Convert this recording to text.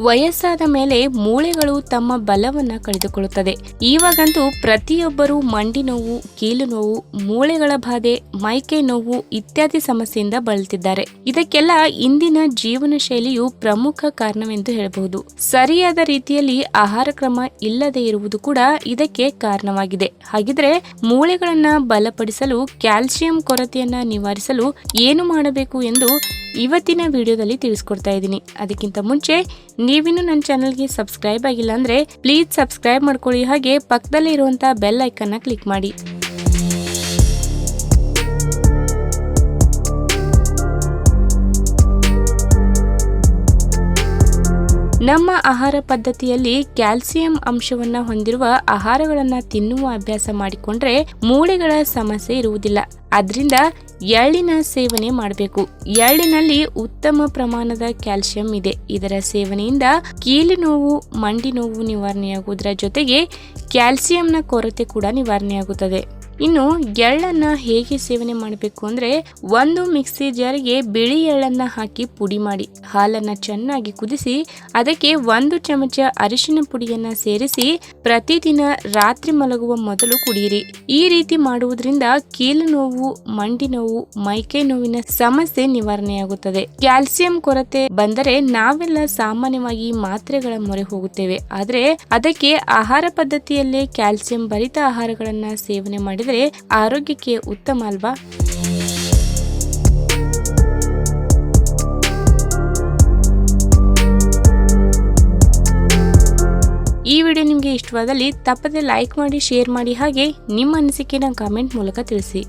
ವಯಸ್ಸಾದ ಮೇಲೆ ಮೂಳೆಗಳು ತಮ್ಮ ಬಲವನ್ನ ಕಳೆದುಕೊಳ್ಳುತ್ತದೆ. ಇವಾಗಂತೂ ಪ್ರತಿಯೊಬ್ಬರು ಮಂಡಿ ನೋವು, ಕೀಲು ನೋವು, ಮೂಳೆಗಳ ಬಾಧೆ, ಮೈಕೈ ನೋವು ಇತ್ಯಾದಿ ಸಮಸ್ಯೆಯಿಂದ ಬಳಲ್ತಿದ್ದಾರೆ. ಇದಕ್ಕೆಲ್ಲ ಇಂದಿನ ಜೀವನ ಶೈಲಿಯು ಪ್ರಮುಖ ಕಾರಣವೆಂದು ಹೇಳಬಹುದು. ಸರಿಯಾದ ರೀತಿಯಲ್ಲಿ ಆಹಾರ ಕ್ರಮ ಇಲ್ಲದೆ ಇರುವುದು ಕೂಡ ಇದಕ್ಕೆ ಕಾರಣವಾಗಿದೆ. ಹಾಗಿದ್ರೆ ಮೂಳೆಗಳನ್ನ ಬಲಪಡಿಸಲು, ಕ್ಯಾಲ್ಸಿಯಂ ಕೊರತೆಯನ್ನ ನಿವಾರಿಸಲು ಏನು ಮಾಡಬೇಕು ಎಂದು ಇವತ್ತಿನ ವಿಡಿಯೋದಲ್ಲಿ ತಿಳಿಸ್ಕೊಡ್ತಾ ಇದ್ದೀನಿ. ಅದಕ್ಕಿಂತ ಮುಂಚೆ ನೀವಿನ್ನು ನನ್ನ ಚಾನಲ್ಗೆ ಸಬ್ಸ್ಕ್ರೈಬ್ ಆಗಿಲ್ಲ ಅಂದ್ರೆ ಪ್ಲೀಸ್ ಸಬ್ಸ್ಕ್ರೈಬ್ ಮಾಡ್ಕೊಳ್ಳಿ, ಹಾಗೆ ಪಕ್ಕದಲ್ಲೇ ಇರುವಂತಹ ಬೆಲ್ ಐಕನ್ನ ಕ್ಲಿಕ್ ಮಾಡಿ. ನಮ್ಮ ಆಹಾರ ಪದ್ಧತಿಯಲ್ಲಿ ಕ್ಯಾಲ್ಸಿಯಂ ಅಂಶವನ್ನ ಹೊಂದಿರುವ ಆಹಾರಗಳನ್ನ ತಿನ್ನುವ ಅಭ್ಯಾಸ ಮಾಡಿಕೊಂಡ್ರೆ ಮೂಳೆಗಳ ಸಮಸ್ಯೆ ಇರುವುದಿಲ್ಲ. ಅದರಿಂದ ಎಳ್ಳಿನ ಸೇವನೆ ಮಾಡಬೇಕು. ಎಳ್ಳಿನಲ್ಲಿ ಉತ್ತಮ ಪ್ರಮಾಣದ ಕ್ಯಾಲ್ಸಿಯಂ ಇದೆ. ಇದರ ಸೇವನೆಯಿಂದ ಕೀಲು ನೋವು, ಮಂಡಿ ನೋವು ನಿವಾರಣೆಯಾಗುವುದರ ಜೊತೆಗೆ ಕ್ಯಾಲ್ಸಿಯಂನ ಕೊರತೆ ಕೂಡ ನಿವಾರಣೆಯಾಗುತ್ತದೆ. ಇನ್ನು ಎಳ್ಳನ್ನ ಹೇಗೆ ಸೇವನೆ ಮಾಡಬೇಕು ಅಂದ್ರೆ, ಒಂದು ಮಿಕ್ಸಿ ಜಾರಿಗೆ ಬಿಳಿ ಎಳ್ಳನ್ನ ಹಾಕಿ ಪುಡಿ ಮಾಡಿ ಹಾಲನ್ನ ಚೆನ್ನಾಗಿ ಕುದಿಸಿ ಅದಕ್ಕೆ 1 ಚಮಚ ಅರಿಶಿನ ಪುಡಿಯನ್ನ ಸೇರಿಸಿ ಪ್ರತಿದಿನ ರಾತ್ರಿ ಮಲಗುವ ಮೊದಲು ಕುಡಿಯಿರಿ. ಈ ರೀತಿ ಮಾಡುವುದರಿಂದ ಕೀಲು ನೋವು, ಮಂಡಿ ನೋವು, ಮೈಕೈ ನೋವಿನ ಸಮಸ್ಯೆ ನಿವಾರಣೆಯಾಗುತ್ತದೆ. ಕ್ಯಾಲ್ಸಿಯಂ ಕೊರತೆ ಬಂದರೆ ನಾವೆಲ್ಲ ಸಾಮಾನ್ಯವಾಗಿ ಮಾತ್ರೆಗಳ ಮೊರೆ ಹೋಗುತ್ತೇವೆ. ಆದ್ರೆ ಅದಕ್ಕೆ ಆಹಾರ ಪದ್ಧತಿಯಲ್ಲೇ ಕ್ಯಾಲ್ಸಿಯಂ ಭರಿತ ಆಹಾರಗಳನ್ನ ಸೇವನೆ ಮಾಡಿದರೆ ಆರೋಗ್ಯಕ್ಕೆ ಉತ್ತಮ ಅಲ್ವಾ? ಈ ವಿಡಿಯೋ ನಿಮಗೆ ಇಷ್ಟವಾದಲ್ಲಿ ತಪ್ಪದೆ ಲೈಕ್ ಮಾಡಿ, ಶೇರ್ ಮಾಡಿ, ಹಾಗೆ ನಿಮ್ಮ ಅನಿಸಿಕೆನ ಕಾಮೆಂಟ್ ಮೂಲಕ ತಿಳಿಸಿ.